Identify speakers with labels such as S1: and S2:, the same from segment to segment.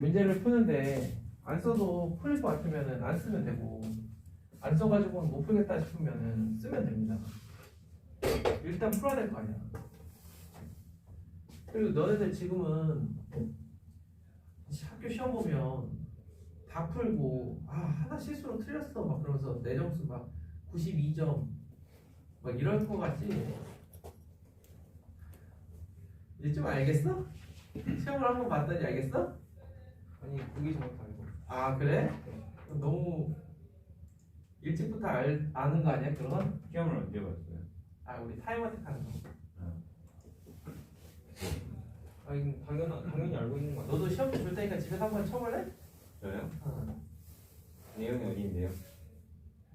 S1: 문제를 푸는데 안 써도 풀릴 것 같으면은 안 쓰면 되고, 안 써가지고는 못 풀겠다 싶으면은 쓰면 됩니다. 일단 풀어야 될 거 아니야. 그리고 너네들 지금은 학교 시험 보면 다 풀고 하나 실수로 틀렸어 막 그러면서 내 점수 막 92점 막 이럴 거 같지? 이제 좀 알겠어? 시험을 한번 봤더니 알겠어?
S2: 아니 보기 전부터 알고.
S1: 아 그래? 그럼 너무 일찍부터 아는 거 아니야 그런?
S3: 시험을 언제 봤어요?
S1: 아 우리 타임어택 하는 거.
S2: 아 이건 당연히 알고 있는 거 아니야?
S1: 너도 시험 줄 테니까 집에서 한번 쳐볼래?
S3: 저요?
S1: 어.
S3: 내용이 어디인데요?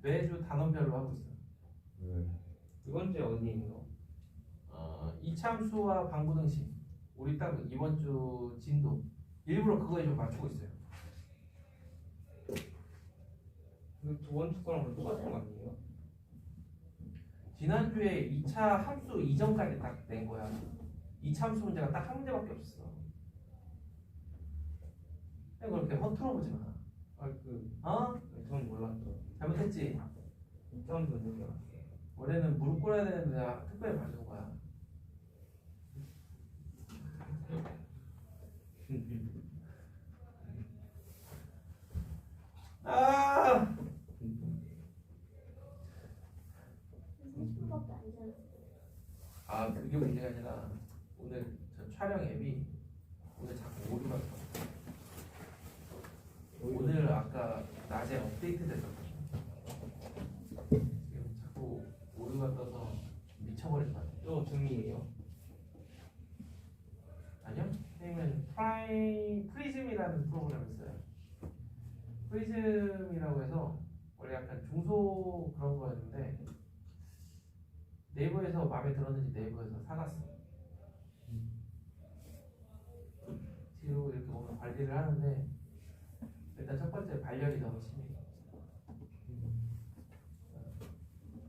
S1: 매주 단원별로 하고 있어.
S3: 네.
S2: 이번 주에 어디 있는 거?
S1: 이참수와 방구등식 우리 딱 이번 주 진도 일부러 그거에 좀 맞추고 있어요.
S2: 이거 저번 주 거랑 똑같은 거 아니에요?
S1: 지난주에 2차 함수 이전까지 딱 낸 거야. 2차 함수 문제가 딱 한 문제밖에 없었어. 그걸 그렇게 허투루 보지 마.
S2: 전 몰랐죠.
S1: 잘못했지?
S2: 처음 듣는 줄 알았어요.
S1: 원래는 무릎 꿇어야 되는데 내가 특별히 봐준 거야. 아!
S4: 30분밖에 안 지났어요.
S1: 아 그게 문제가 아니라 오늘 저 촬영 앱이 오늘 자꾸 오류가 떠. 오늘 아까 낮에 업데이트 됐었거든. 지금 자꾸 오류가 떠서 미쳐버릴 것 같아.
S2: 또 중2예요?
S1: 아니요? 선생님은 프리즘이라는 프로그램을 써요. 프리즘이라고 해서 원래 약간 중소 그런 거였는데 네이버에서 마음에 들었는지 네이버에서 사갔어. 뒤로 이렇게 보면 관리를 하는데 일단 첫 번째 발열이 너무 심해.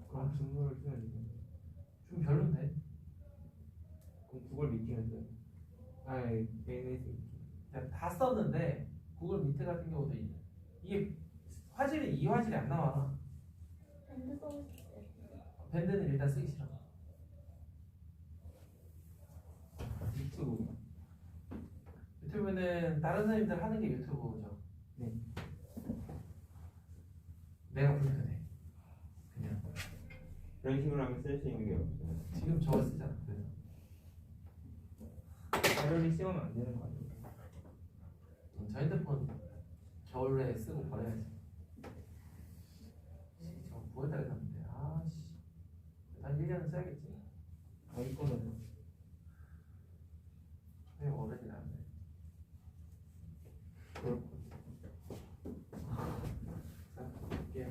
S2: 그럼 중국어를 쓰면 되죠.
S1: 좀 별론데.
S2: 그럼 구글 미팅을 써요. 아니 ANS 미팅.
S1: 그냥 다 썼는데 구글 미트 같은 경우도 이게 화질이 이 화질이 안 나와.
S4: 밴드 써볼 수 있어요.
S1: 밴드는 일단 쓰기 싫어.
S2: 유튜브.
S1: 유튜브는 다른 사람들 하는 게 유튜브죠.
S2: 네.
S1: 내가 불편해. 그냥
S3: 그런 식으로 하면 쓸 수 있는 게 없어요.
S1: 지금 저거 쓰잖아. 그래서
S2: 발열이 씌우면 안 되는 거 아니에요?
S1: 저 핸드폰 겨울에 쓰고 버려야지. 저 9월달에 샀는데 아씨 한 1년은 써야겠지.
S2: 이거는
S1: 왜 어른이 나는데.
S2: 그렇고.
S1: 자 볼게요.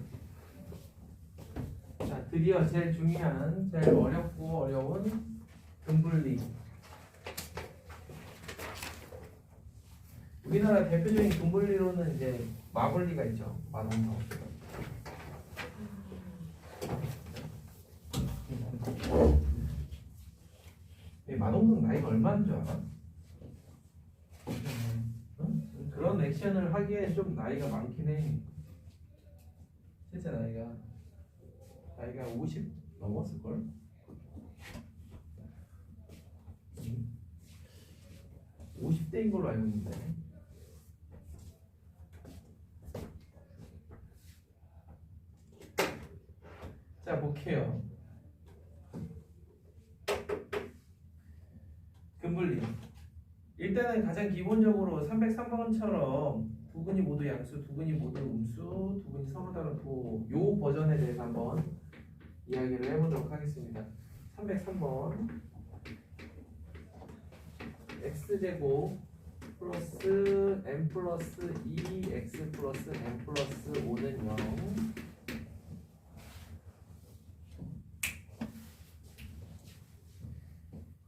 S1: 자 드디어 제일 중요한 제일 어렵고 어려운 등분리. 우리나라 대표적인 등분리로는 이제 마블리가 있죠. 마동석. 마동석 나이가 얼마인 줄 알아? 응? 그런 액션을 하기에 좀 나이가 많긴 해. 실제 나이가 50 넘었을걸? 응? 50대인 걸로 알고 있는데. 자 볼게요. 근분리. 일단은 가장 기본적으로 303번처럼 두 근이 모두 양수, 두 근이 모두 음수, 두 근이 서로 다른 도, 요 버전에 대해서 한번 이야기를 해보도록 하겠습니다. 303번 x제곱 플러스 n 플러스 2x 플러스 n 플러스 5는 0.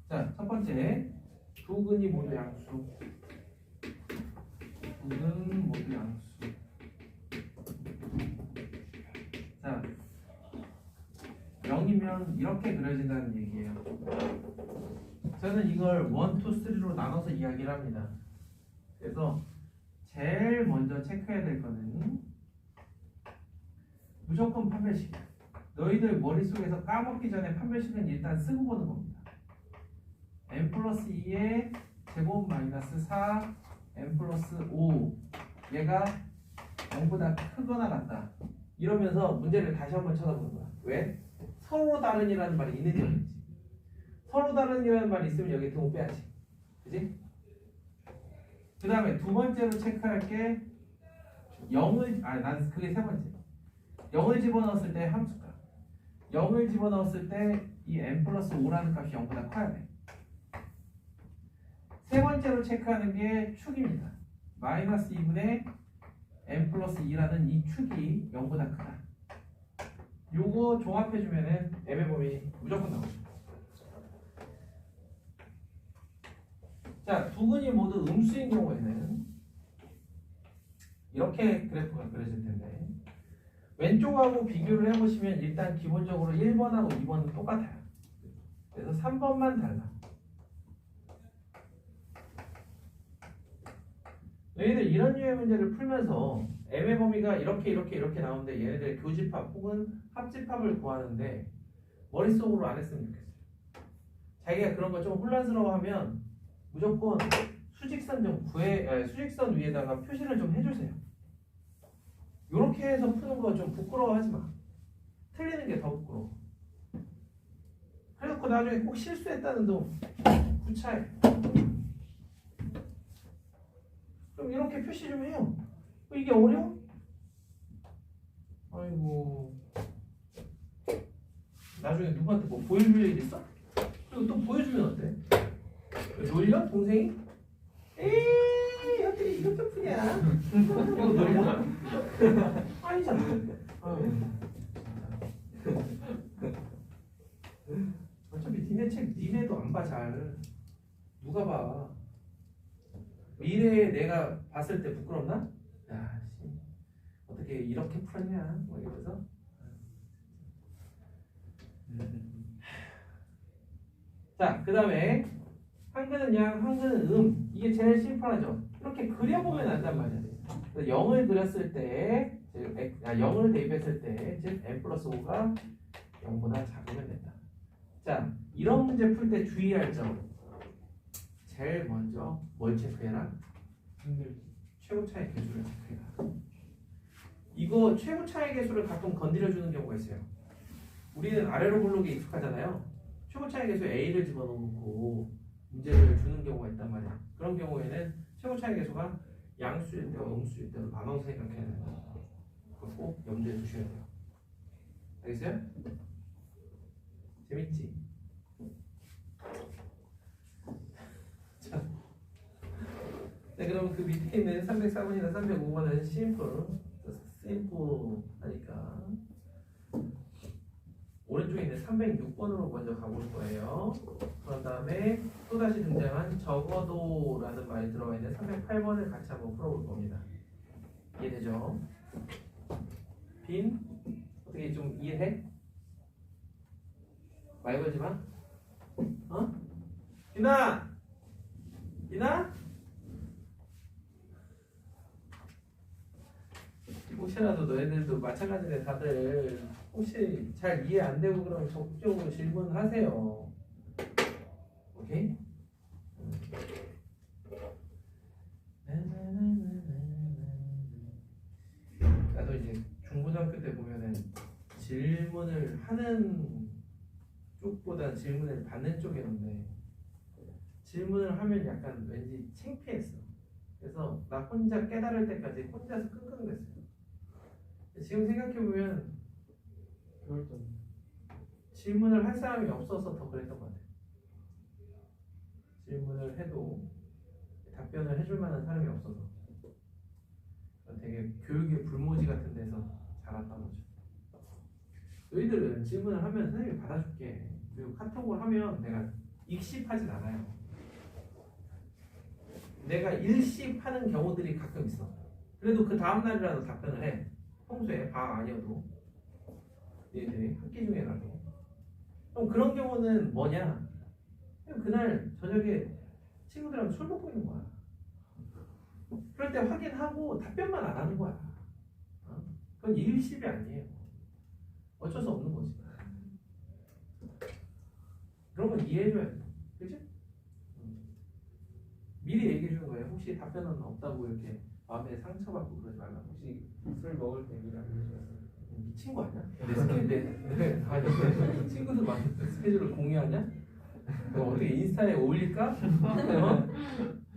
S1: 자, 첫 번째 두 근이 모두 양수. 두 근 모두 양수. 자, 0이면 이렇게 그려진다는 얘기예요. 저는 이걸 1, 2, 3로 나눠서 이야기를 합니다. 그래서 제일 먼저 체크해야 될 거는 무조건 판별식이야. 너희들 머릿속에서 까먹기 전에 판별식은 일단 쓰고 보는 겁니다. n 플러스 2의 제곱 마이너스 4 n 플러스 5 얘가 0보다 크거나 같다. 이러면서 문제를 다시 한번 쳐다보는 거야. 왜? 서로 다른이라는 말이 있는지 없는지. 서로 다른이라는 말이 있으면 여기 등호 빼야지. 그지? 그 다음에 두 번째로 체크할 게 0을 난 그게 세 번째. 0을 집어넣었을 때 함수가 0을 집어넣었을 때 이 n 플러스 5라는 값이 0보다 커야 돼. 세 번째로 체크하는 게 축입니다. 마이너스 2분의 n 플러스 2라는 이 축이 0보다 크다. 요거 종합해주면은 m의 범위 무조건 나오죠. 자, 두 근이 모두 음수인 경우에는 이렇게 그래프가 그려질 텐데 왼쪽하고 비교를 해보시면 일단 기본적으로 1번하고 2번은 똑같아요. 그래서 3번만 달라. 너희들 이런 류의 문제를 풀면서 m의 범위가 이렇게 나오는데 얘네들 교집합 혹은 합집합을 구하는데 머릿속으로 안 했으면 좋겠어요. 자기가 그런 거 좀 혼란스러워하면 무조건 수직선 수직선 위에다가 표시를 좀 해주세요. 요렇게 해서 푸는 거 좀 부끄러워하지 마. 틀리는 게 더 부끄러워. 그래놓고 나중에 꼭 실수했다는 둥 구차해. 그럼 이렇게 표시 좀 해요. 이게 어려워? 아이고. 나중에 누구한테 뭐 보여줄 일 있어? 그리고 또 보여주면 어때? 놀려? 동생이? 에이 어떻게 이렇게 푸냐? 이거 놀려? 아니잖아. 어차피 니네 책 니네도 안 봐 잘. 누가 봐? 미래에 내가 봤을 때 부끄럽나? 야, 씨, 어떻게 이렇게 풀었냐? 뭐 이러면서. 자, 그 다음에 한글은 양, 한글은 이게 제일 심플하죠. 이렇게 그려보면 안단 말이야. 0을 그렸을 때, 0을 대입했을 때, 즉 n 플러스 5가 0보다 작으면 된다. 자, 이런 문제 풀 때 주의할 점. 제일 먼저 뭘 체크해라? 최고 차이 계수를 체크해라. 이거 최고 차이 계수를 가끔 건드려주는 경우가 있어요. 우리는 아래로 블록에 익숙하잖아요. 최고 차이 계수 A를 집어넣고 문제를 주는 경우가 있단 말이야. 그런 경우에는 최고 차이 계수가 양수일 때와 음수일 때도 나눠서 생각해야 된다. 그거 꼭 염두에 두셔야 돼요. 알겠어요? 재밌지? 자, 네, 그럼 그 밑에 있는 304번이나 305번은 심플하니까 오른쪽에 있는 306번으로 먼저 가볼 거예요. 그런 다음에 또다시 등장한 적어도라는 말이 들어가 있는 308번을 같이 한번 풀어볼 겁니다. 이해되죠? 빈? 어떻게 좀 이해해? 말 걸지 마? 어? 빈아! 빈아? 혹시라도 너희들도 마찬가지네 다들 혹시 잘 이해 안 되고 그러면 적극적으로 질문하세요. 오케이? 나도 이제 중고등학교 때 보면은 질문을 하는 쪽보다 질문을 받는 쪽이었는데 질문을 하면 약간 왠지 창피했어. 그래서 나 혼자 깨달을 때까지 혼자서 끙끙댔어요. 지금 생각해보면 질문을 할 사람이 없어서 더 그랬던 것 같아요. 질문을 해도 답변을 해줄 만한 사람이 없어서 되게 교육의 불모지 같은 데서 자랐던 거죠. 너희들은 질문을 하면 선생님이 받아줄게. 그리고 카톡을 하면 내가 익십하진 않아요. 내가 일십하는 경우들이 가끔 있어. 그래도 그 다음날이라도 답변을 해. 평소에 방 아니어도 얘들이 학기 중에라도. 그럼 그런 경우는 뭐냐? 그날 저녁에 친구들하고 술 먹고 있는 거야. 그럴 때 확인하고 답변만 안 하는 거야. 어? 그건 일십이 아니에요. 어쩔 수 없는 거지. 그런 건 이해해줘야 돼. 그치? 미리 얘기해 주는 거예요. 혹시 답변은 없다고 이렇게 마음에 상처받고 그러지 말라고.
S2: 혹시 술 먹을 때 미리 알려주셨어요?
S1: 미친 거 아니야? 내 스케줄 내 친구들 많은 스케줄을 공유하냐? 너 어떻게 인스타에 올릴까? 어?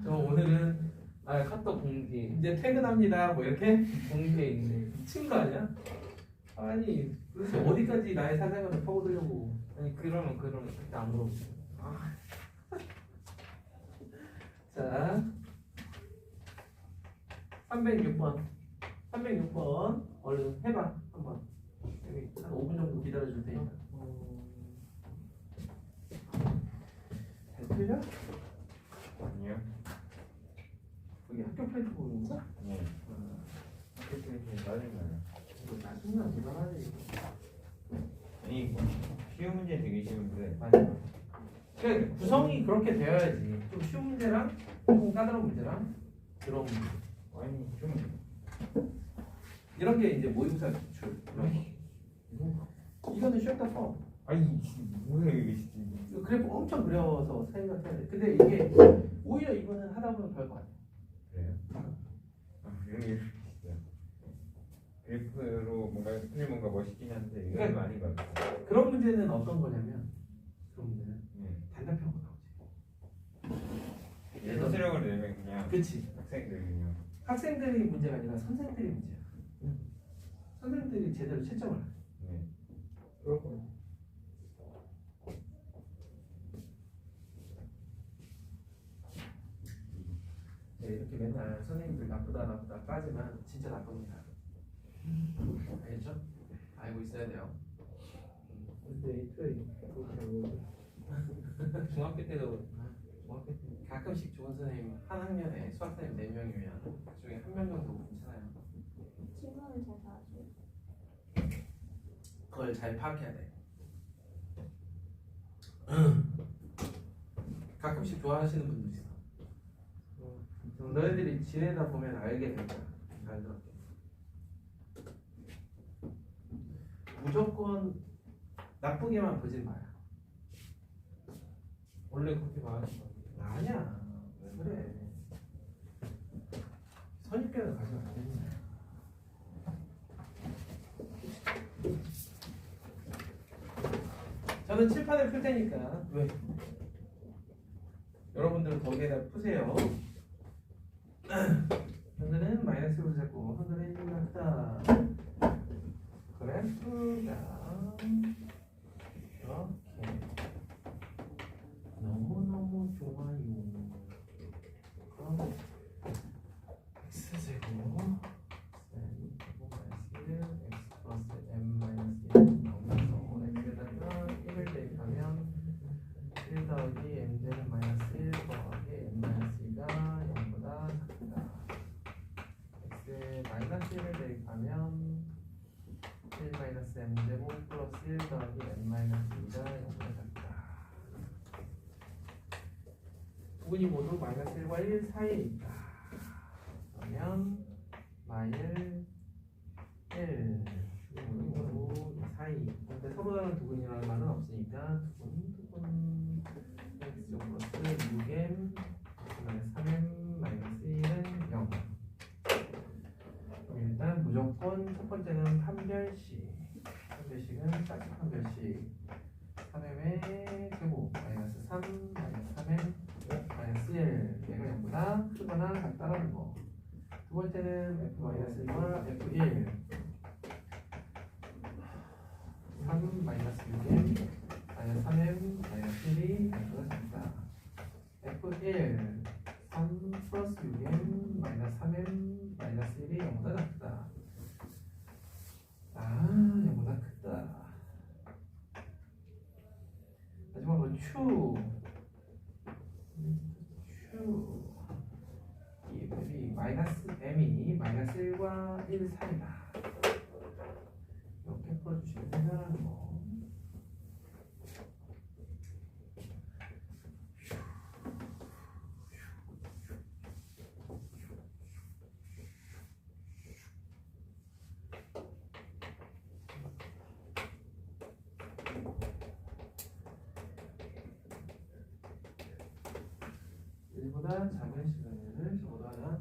S1: 저 오늘은
S2: 카톡 공지
S1: 이제 퇴근합니다. 뭐 이렇게
S2: 공지에 있네.
S1: 미친 거 아니야? 아니 도대체 어디까지 나의 사생활을 파고들려고?
S2: 아니 그러면 그때 안 물어보세요.
S1: 자, 306번. 306번 얼른 해봐 한번. 여기 한 5분 정도 기다려줄 테니까. 잘 틀려?
S3: 아니요.
S1: 여기 학교 프레이트 보는 거?
S3: 네. 그때 짜증나요.
S1: 이거 짜증나 대단하지.
S3: 아니 쉬운 문제 되게 쉬운데
S1: 맞아. 그러니까 구성이 그렇게 되어야지. 좀 쉬운 문제랑 조금 까다로운 문제랑 그런 문제.
S3: 아니 좀
S1: 이런 게 이제 모의고사 기출. 이거는 쉬었다 써.
S3: 아니 뭐야 이게 진짜.
S1: 이거 그래프 엄청 그려서 생각해야 돼. 근데 이게 오히려 이거는 하다 보면 별거 아니야.
S3: 그래요? 이런 게 진짜 그래프로 뭔가 멋있긴 한데 이건
S1: 그러니까
S3: 아닌 것 같아요.
S1: 그런 문제는 어떤 거냐면 그런 문제는
S3: 네.
S1: 단답형으로 나오지.
S3: 서술형을 내면 그냥
S1: 그치.
S3: 학생들 그냥
S1: 학생들이 문제가 아니라 선생들이 문제야. 선생들이 제대로 채점을 안 해.
S3: 네.
S2: 그렇구나.
S1: 네, 이렇게 맨날 선생님들 나쁘다 까지만 진짜 나쁜 건 알아. 알겠죠? 알고 있어야 돼요.
S2: 근데 이틀 중학교 때도 중학교 때
S1: 가끔씩 좋은 선생님 한 학년에 수학 선생님 4명이면 그중에 한 명 정도 괜찮아요.
S4: 친구는 잘 봐줘.
S1: 그걸 잘 파악해야 돼. 가끔씩 좋아하시는 분도 있어. 너희들이 지내다 보면 알게 될 거야. 자연스럽게. 무조건 나쁘게만 보진 마요.
S2: 원래 그렇게 말하는 거
S1: 아니야. 왜 그래? 선입견을 가지면 안 되는 거야. 저는 칠판을 풀 테니까 왜? 여러분들은 거기에다 푸세요. 현재는 마이너스로 잡고 현재는 1을 했다. 그래프가 이렇게 너무너무 좋아요. 그럼 x제곱 n x 플러스 m 마이너스 1 나오면서 x에다가 1을 대입하면 1 더하기 m제곱 마이너스 1 더하기 m 마이너스 2가 0보다 작다. x에 마이너스 1을 대입하면 1 마이너스 m제곱 플러스 1 더하기 m 마이너스 2가 0보다 작다. 부분이 모두 마이너스 1과 1 사이에 있다. 그러면 마일 1 모두 이 사이. 근데 서로 다른 두근이라는 말은 없으니까 두근 x 플러스 6m 마이너스 3m 마이너스 1은 0. 그럼 일단 무조건 첫 번째는 판별식. 판별식은 짝짓 판별식. 3m의 제곱 마이너스 3 마이너스 3m 마이너스 1 얘가 0보다 크거나 같다라는 거. 두 번째는 f-1과 f1 3 마이너스 6m 마이너스 3m 마이너스 1이 0보다 작다. f1 3 플러스 6m 마이너스 3m 마이너스 1이 0보다 작다. 아 0보다 크다. 마지막으로 추 이 맵이 마이너스 m이 마이너스 1과 1 사이다. 이렇게 풀어주시면 된다는 거. 3보다 작은 시그널을 적어도 하나.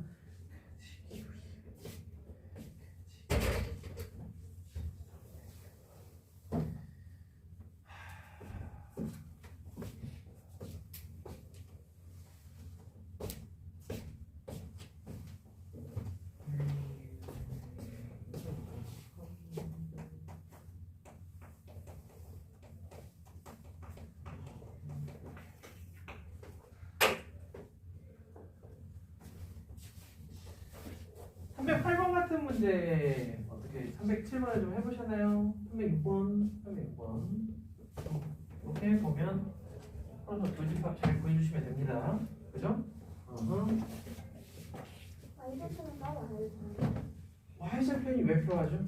S1: 같은 문제 어떻게 307번을 좀 해보셨나요? 306번 이렇게 보면 서로 교집합 잘 구해주시면 됩니다. 그죠?
S4: 와이셔츠는 따로 안 해도 되는데.
S1: Y절편이 왜 필요하죠?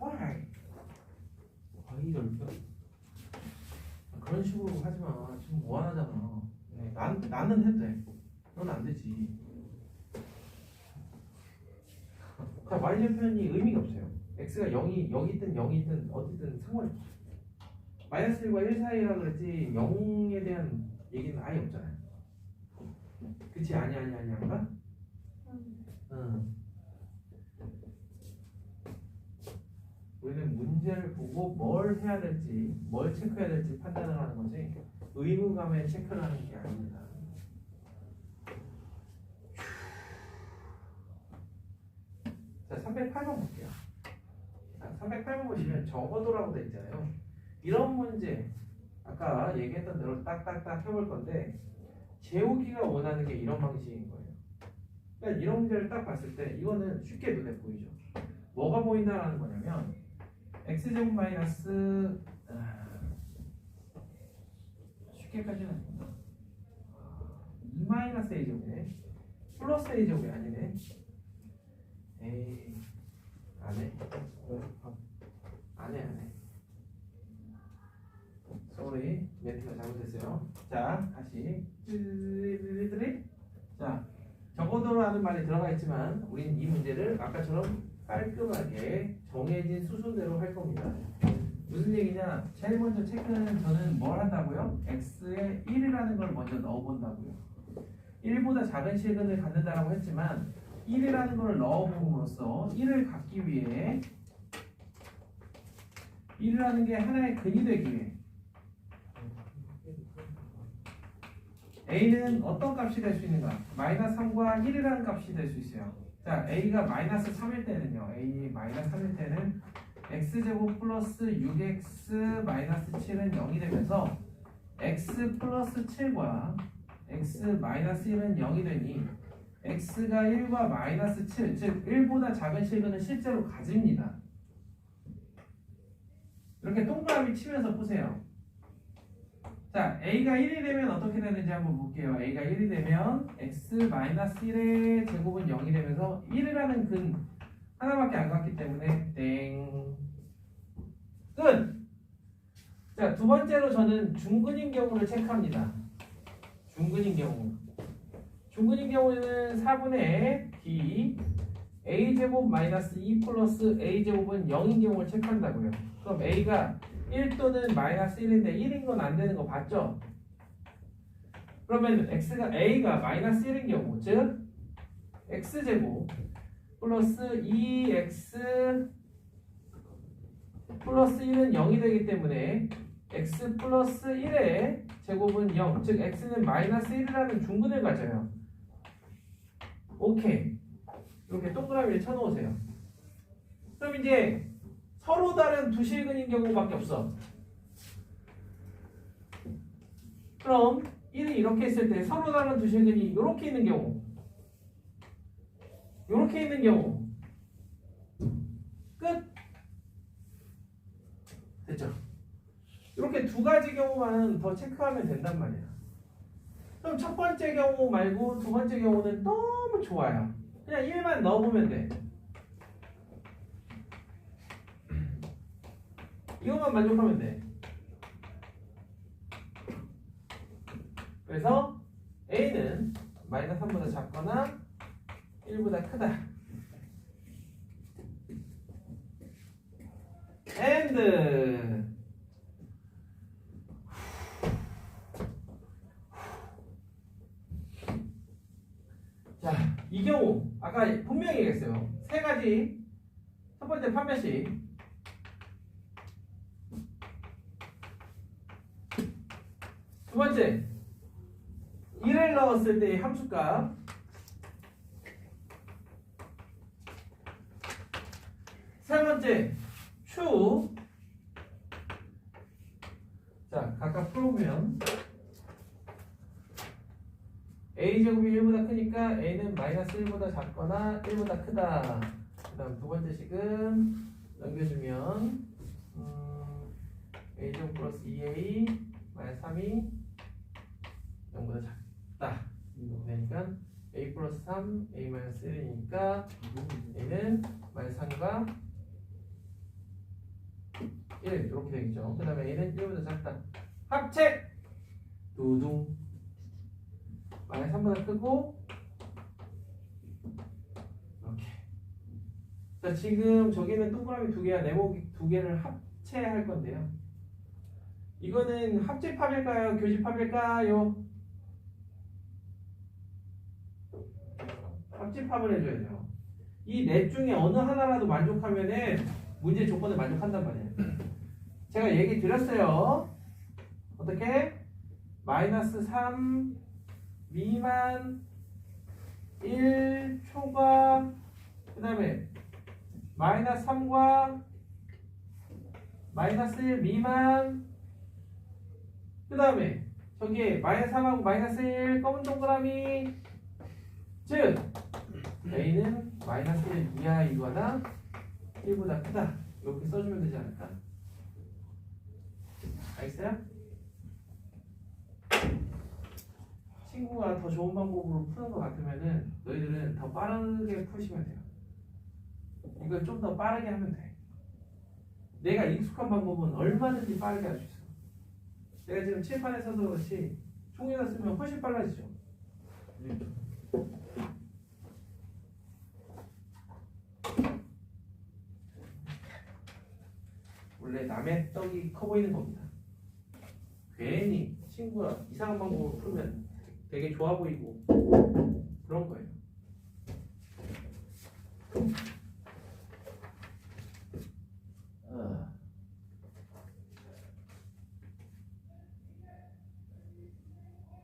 S1: Why?
S2: Y절편?
S1: 그런 식으로 하지마. 지금 무한하잖아.
S2: 네.
S1: 나는 해도 돼. 넌 안 되지. 자, Y절편이 의미가 없어요. X가 0이 여기 있든 0이 있든 어디든 상관이 없어. 마이너스 1과 1 사이라 그랬지 0에 대한 얘기는 아예 없잖아요. 그치? 아니야. 응. 우리는 문제를 보고 뭘 해야 될지, 뭘 체크해야 될지 판단을 하는 거지 의무감에 체크를 하는 게 아닙니다. 자, 308번 볼게요. 자, 308번 보시면 적어도라고 돼 있잖아요. 이런 문제 아까 얘기했던 대로 딱딱딱 해볼 건데 재욱이가 원하는 게 이런 방식인 거예요. 그러니까 이런 문제를 딱 봤을 때 이거는 쉽게 눈에 보이죠. 뭐가 보인다라는 거냐면 x제곱 마이너스 쉽게까지는 아닙니다. 2 마이너스 a제곱이네. 플러스 a제곱이 아니네. 에이 안해. 쏘리 멘트가 잘못됐어요. 자 다시 자 적어도라는 말이 들어가 있지만 우린 이 문제를 아까처럼 깔끔하게 정해진 수순대로 할 겁니다. 무슨 얘기냐? 제일 먼저 체크는 저는 뭘 한다고요? x에 1이라는 걸 먼저 넣어본다고요. 1보다 작은 시그널을 갖는다라고 했지만 1이라는 걸 넣어봄으로써 1을 갖기 위해 1이라는 게 하나의 근이 되기 위해 a는 어떤 값이 될 수 있는가? 마이너스 3과 1이라는 값이 될 수 있어요. 자, a가 마이너스 3일 때는요. a 마이너스 3일 때는 x제곱 플러스 6x 마이너스 7은 0이 되면서 x 플러스 7과 x 마이너스 1은 0이 되니 x가 1과 마이너스 7, 즉 1보다 작은 시그널은 실제로 가집니다. 이렇게 동그라미 치면서 보세요. 자, a가 1이 되면 어떻게 되는지 한번 볼게요. a가 1이 되면 x-1의 제곱은 0이 되면서 1이라는 근 하나밖에 안 갔기 때문에 땡. 끝! 자, 두 번째로 저는 중근인 경우를 체크합니다. 중근인 경우는 4분의 b a제곱 마이너스 2 플러스 a제곱은 0인 경우를 체크한다고요. 그럼 a가 1 또는 마이너스 1인데 1인 건 안 되는 거 봤죠? 그러면 a가 마이너스 1인 경우, 즉 x제곱 플러스 2x 플러스 1은 0이 되기 때문에 x 플러스 1의 제곱은 0, 즉 x는 마이너스 1이라는 중근을 가져요. 오케이. 이렇게 동그라미를 쳐놓으세요. 그럼 이제 서로 다른 두 실근인 경우밖에 없어. 그럼 1이 이렇게 있을 때 서로 다른 두 실근이 이렇게 있는 경우, 이렇게 있는 경우 끝. 됐죠? 이렇게 두 가지 경우만 더 체크하면 된단 말이야. 그럼 첫 번째 경우 말고 두 번째 경우는 너무 좋아요. 그냥 1만 넣어보면 돼. 이것만 만족하면 돼. 그래서 a는 마이너스 3보다 작거나 1보다 크다. and 분명히 얘기했어요. 세 가지. 첫 번째 판매식. 두 번째 1을 넣었을 때의 함수값. 세 번째 추. 자, 각각 풀어보면 a제곱이 1보다 크니까 a는 마이너스 1보다 작거나 1보다 크다. 그 다음 두 번째 식은 넘겨주면 a제곱 플러스 2a 마이너스 3이 0보다 작다. 그러니까 a 플러스 3 a 마이너스 1이니까 a는 마이너스 3과 1 이렇게 되겠죠. 그 다음에 a는 1보다 작다. 합체! 두둥. 마이너스 3보다 크고 이렇게. 자, 지금 저기는 동그라미 두 개와 네모기 두 개를 합체할 건데요. 이거는 합집합일까요? 교집합일까요? 합집합을 해줘야죠. 이 넷 중에 어느 하나라도 만족하면은 문제 조건을 만족한단 말이에요. 제가 얘기 드렸어요. 어떻게? 마이너스 3 미만 1 초과 그 다음에 마이너스 3과 마이너스 1 미만 그 다음에 저기에 마이너스 3하고 마이너스 1 검은 동그라미 즉 a는 마이너스 1 이하이거나 1보다 크다 이렇게 써주면 되지 않을까? 알겠어요? 친구가 더 좋은 방법으로 푸는 것 같으면은 너희들은 더 빠르게 푸시면 돼요. 이걸 좀 더 빠르게 하면 돼. 내가 익숙한 방법은 얼마든지 빠르게 할 수 있어. 내가 지금 칠판에 써서 그렇지 종이에다 쓰면 훨씬 빨라지죠. 원래 남의 떡이 커 보이는 겁니다. 괜히 친구가 이상한 방법으로 풀면 되게 좋아 보이고 그런 거예요.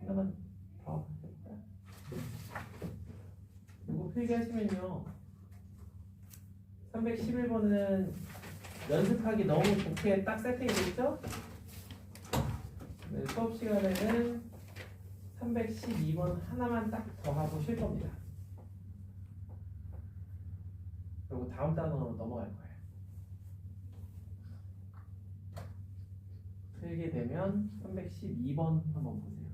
S1: 하나만 더 해볼까요? 이거 필기하시면요 311번은 연습하기 너무 좋게 딱 세팅이 되겠죠? 네, 수업 시간에는 312번 하나만 딱 더 하고 쉴 겁니다. 그리고 다음 단원으로 넘어갈 거예요. 필기 되면 312번 한번 보세요.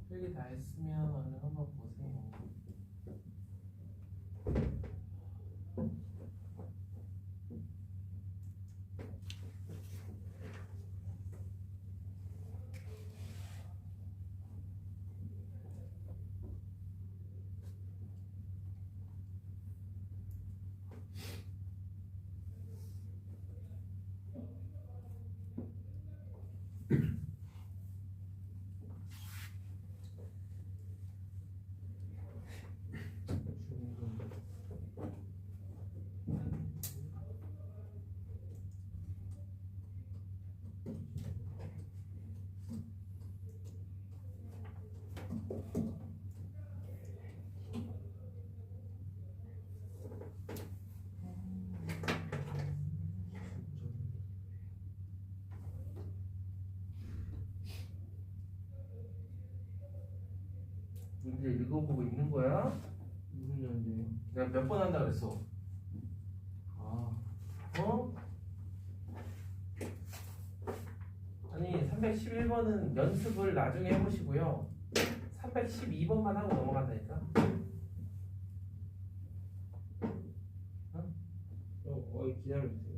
S1: 필기 다 했으면 얼른 한번 보세요. 문제 읽어보고 있는 거야?
S2: 무슨 연재요?
S1: 내가 몇 번 한다 그랬어?
S2: 아,
S1: 어? 아니 311번은 연습을 나중에 해보시고요. 312번만 하고 넘어간다니까.
S2: 기다려주세요.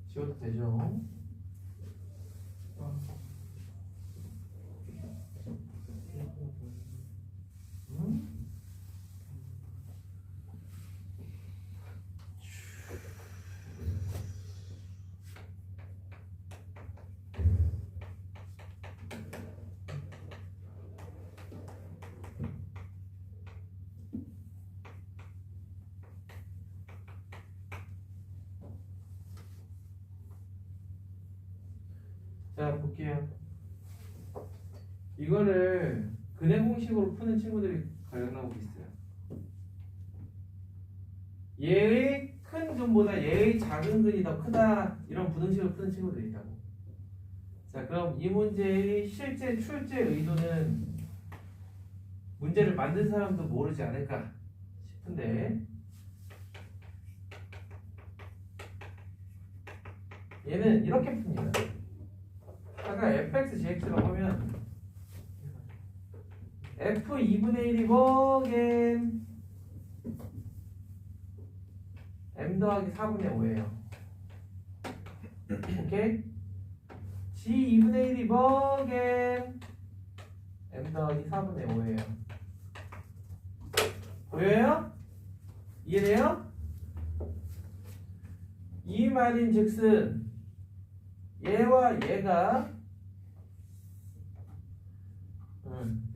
S1: 지워도 되죠? 응? 자, 볼게요. 이거를 근해 공식으로 푸는 친구들이 관련하고 있어요. 얘의 큰 근보다 얘의 작은 근이 더 크다, 이런 부등식을 푸는 친구들이 있다고. 자, 그럼 이 문제의 실제 출제 의도는 문제를 만든 사람도 모르지 않을까 싶은데, 얘는 이렇게 풉니다. 아까 fx gx라고 하면 f 2분의 1이 뭐겐 m 더하기 4분의 5예요. 오케이? g 2분의 1이 뭐겐 m 더하기 4분의 5예요. 보여요? 이해돼요? 이 말인 즉슨 얘와 얘가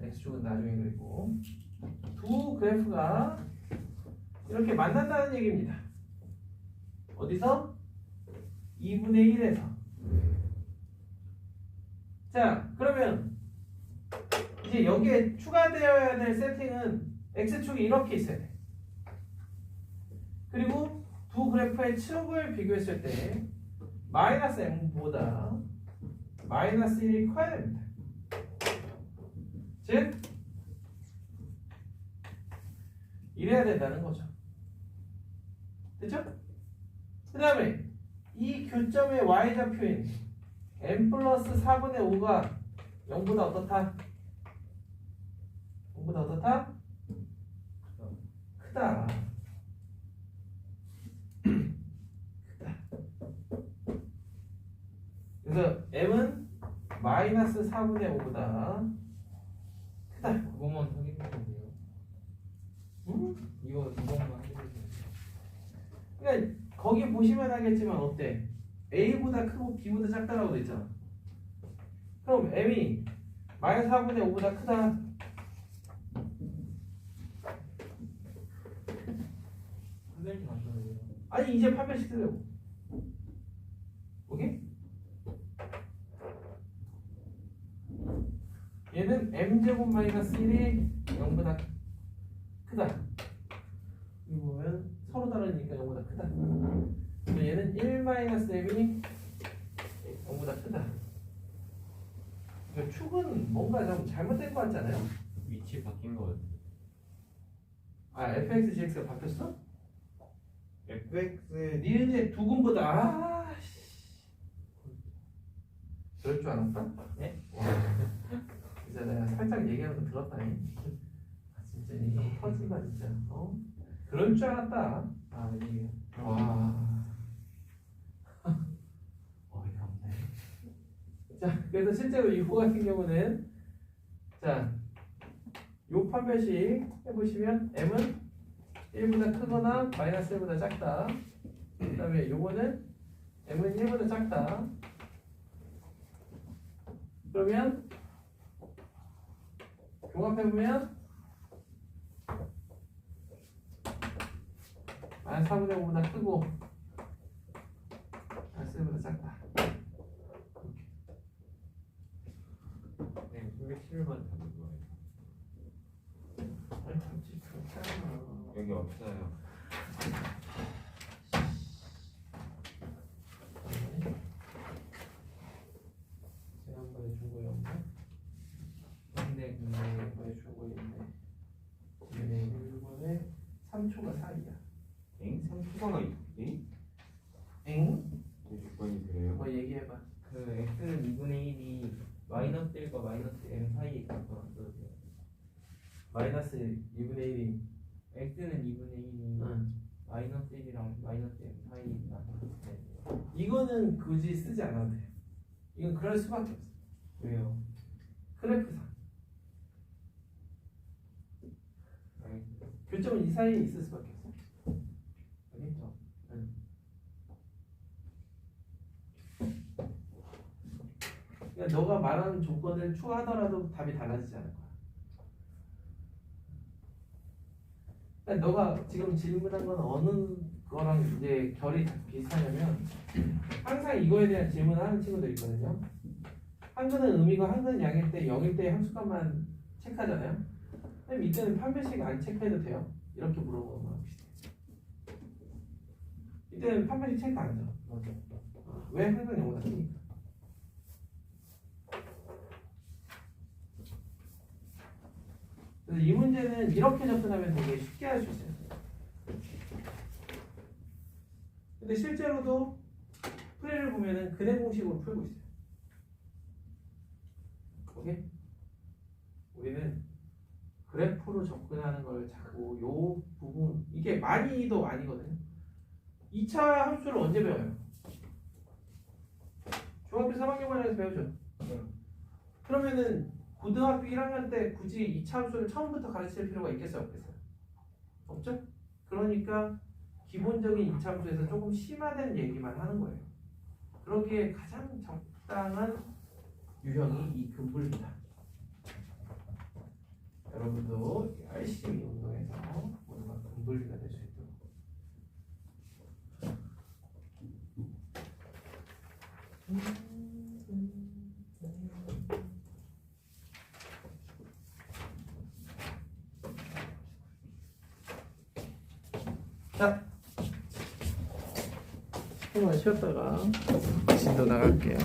S1: x축은 나중에 그리고 두 그래프가 이렇게 만난다는 얘기입니다. 어디서? 2분의 1에서. 자, 그러면 이제 여기에 추가되어야 될 세팅은 x축이 이렇게 있어야 돼. 그리고 두 그래프의 축을 비교했을 때 마이너스 m보다 마이너스 1이 커야 됩니다. 즉 이래야 된다는 거죠. 됐죠? 그 다음에 이 교점의 y좌표인 m 플러스 4분의 5가 0보다 어떻다? 0보다 어떻다? 크다. 그래서 m은 마이너스 4분의 5보다 크다.
S2: 그것만 확인해주면 돼요. 이것만 해주세요.
S1: 그러니까 거기 보시면 알겠지만 어때? a보다 크고 b보다 작다라고 돼 있잖아. 그럼 m이 마이너스 4분의 5보다 크다.
S2: 판별식 안 써도 돼요.
S1: 아니 이제 판별식 쓰려고. 오케이? 얘는 m제곱 마이너스 1이 0보다 크다. 이거 보면 서로 다르니까 0보다 크다. 그럼 얘는 1 마이너스 m이 0보다 크다. 그러니까 축은 뭔가 좀 잘못된 것 같지 않아요?
S3: 위치 바뀐 거 같아.
S1: 아 fx, gx가 바뀌었어?
S3: fx
S1: 니네 두 군보다 그럴 줄 알았다?
S2: 네?
S1: 와, 진짜 내가 살짝 얘기하는 거 들었다니. 아 진짜 이거 터진다 진짜. 어? 그럴 줄 알았다.
S2: 아, 아니에요.
S1: 와. 자, 그래서 실제로 이거 같은 경우는 자, 요 판별식 해보시면 m은 1보다 크거나 마이너스 1보다 작다. 그 다음에 요거는 m은 1보다 작다. 그러면 종합해보면 마이너스 4분의 5보다 크고 마이너스 1보다 작다.
S3: 네, 311번 잡은 거예요.
S1: 아니, 잠시 그렇잖아.
S3: 여기 없어요.
S1: 지난번에 준 거에 없네.
S2: 근데
S1: 지난번에 준 거에 있네. 이번에 3초가 4이야.
S3: 엥? 3초가 있니?
S1: 엥?
S3: 6번이 그래요?
S1: 뭐 얘기해봐.
S2: 그 x는 2분의 1이 마이너스 1과 마이너스 m 사이에 있다고 써도 돼요.
S1: 마이너스 2분의 1이
S2: x는 2분의 1이
S1: 응.
S2: 마이너스 1이랑 마이너스 m 사이에 있다고 써도 돼요.
S1: 이거는 굳이 쓰지 않아도 돼. 이건 그럴 수밖에 없어.
S2: 왜요?
S1: 그래프상.
S2: 알겠어요.
S1: 교점은 이 사이에 있을 수밖에 없어. 알겠죠? 응. 그러니까 너가 말하는 조건을 추가하더라도 답이 달라지지 않을 거야. 그러니까 너가 지금 질문한 건 어느 거랑 이제 결이 비슷하냐면 항상 이거에 대한 질문을 하는 친구들 있거든요. 한근은 음이고 한근은 양일 때 0일 때 함수값만 체크하잖아요. 그럼 이때는 판별식 안 체크해도 돼요? 이렇게 물어보는 거랑 비슷해. 이때는 판별식 체크 안 줘.
S2: 맞아.
S1: 왜? 항상 0보다 크니까. 그래서 이 문제는 이렇게 접근하면 되게 쉽게 할 수 있어요. 근데 실제로도 풀이를 보면은 근해 공식으로 풀고 있어요. 오케이? 우리는 그래프로 접근하는 걸 자꾸 요 부분 이게 많이도 아니거든요. 2차 함수를 언제 배워요? 중학교 3학년 반에서 배우죠. 그러면은 고등학교 1학년 때 굳이 2차 함수를 처음부터 가르칠 필요가 있겠어요? 없겠어요? 없죠? 그러니까 기본적인 2차 함수에서 조금 심화된 얘기만 하는 거예요. 그러기에 가장 적당한 유형이 이 근분리다. 여러분도 열심히 운동해서 모두가 근분리가 될 수 있도록. 자, 조금만 쉬었다가 진도 나갈게요.